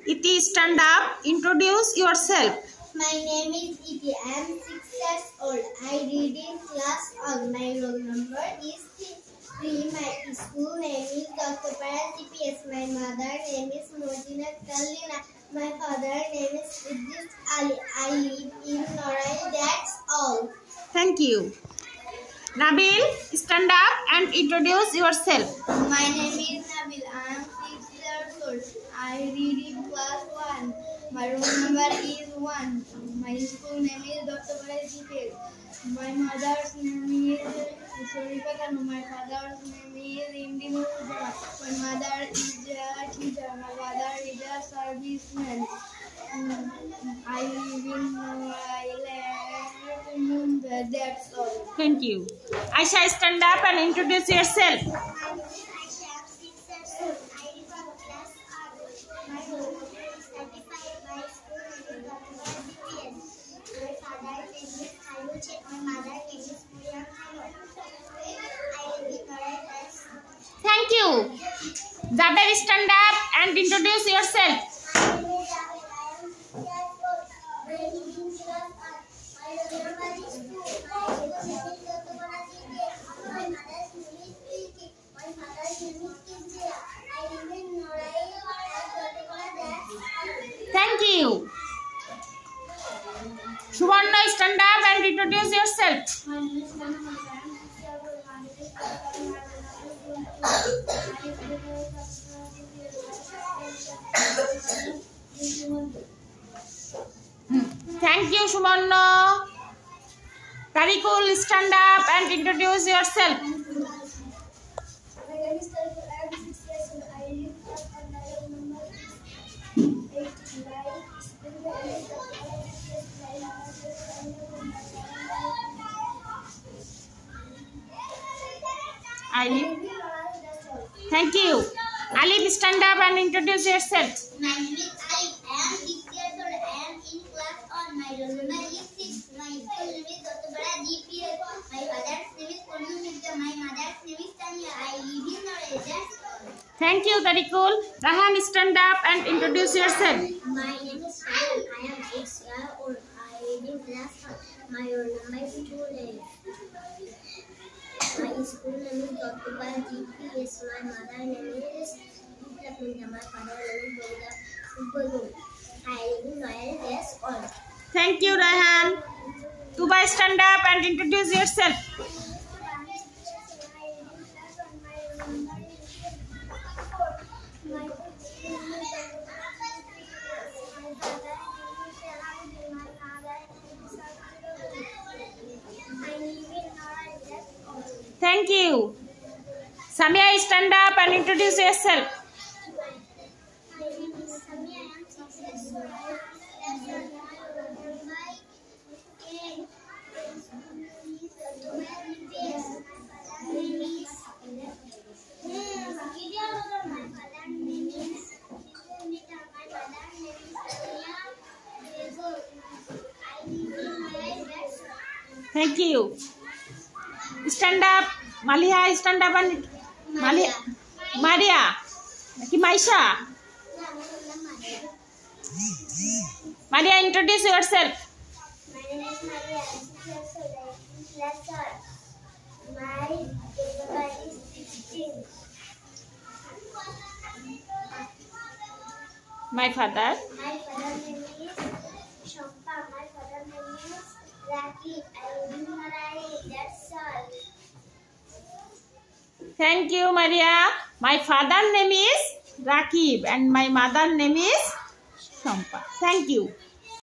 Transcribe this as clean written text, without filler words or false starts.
Iti, stand up. Introduce yourself. My name is Iti. I am 6 years old. I read in class all. My roll number is 3. My school name is Dr. Parag GPS. My mother name is Mojina Kalina. My father name is Idris Ali. I live in Norai. That's all. Thank you. Nabil, stand up and introduce yourself. My name is Nabil. I am 6 years old. I read in class 1. My roll number is 1. My school name is Dr. Parag GPS. My mother's name is Sharifa Kanu. My father's name is Imdi Nurujama. My mother is a teacher. My father is a serviceman. I live in Island. That's all. Thank you. Aisha, stand up and introduce yourself. My name is Aisha. I am 6 years old. I read from class R. My roll number is 35. My school name is Dr. Parag GPS. My father's name is Khairul Sheikh. My mother name is Miriam Khanum. I live in Norai. Thank you. Jaber, stand up and introduce yourself. My name is Jaber. I am 6 years old. I live in class R. My roll number is 2. My school name is Dr. Parag GPS. My mother's name is Preeti. My father's name is Kinjira. I live in Norai. Thank you. Suvarna, stand up and introduce yourself. My name is Mohammed. I am 6 years old. My name is Kaka. Thank you, Suvarna. Tarikul, stand up and introduce yourself. My name is Tarikul. I am 6 years old. I live in my roll number is 8. I live. Thank you. Alif, stand up and introduce yourself. My name is Alif. I am 6 years old. I am in class on. My roll number is 6. My school name is Dr. Parag GPS. My father's name is Kurnu Mirza. My mother's name is Tanya. I live in Norai. That's all. Thank you, Tarikul. Rahan, stand up and introduce yourself. My name is Rahan. I am 6 years old. I read in class 1. My roll number is 2. My school name is Dr. Parag GPS. My mother name is Nita. My father name is Boda. I live in Norai. That's all. Thank you, Rahan. Tuba, stand up and introduce yourself. Thank you. Samia, stand up and introduce yourself. My name is Samia. I am 6 years old. Thank you. Stand up. Malia, stand up and Malia. Maria. Maisha. Maria, introduce yourself. My name is Maria. I am 6 years old. I am in class 1. My age is 16. My father. My father's name is Shampa. My father's name is Rakib. I live in Norai. That's all. Thank you, Maria. My father's name is Rakib and my mother's name is Shampa. Thank you.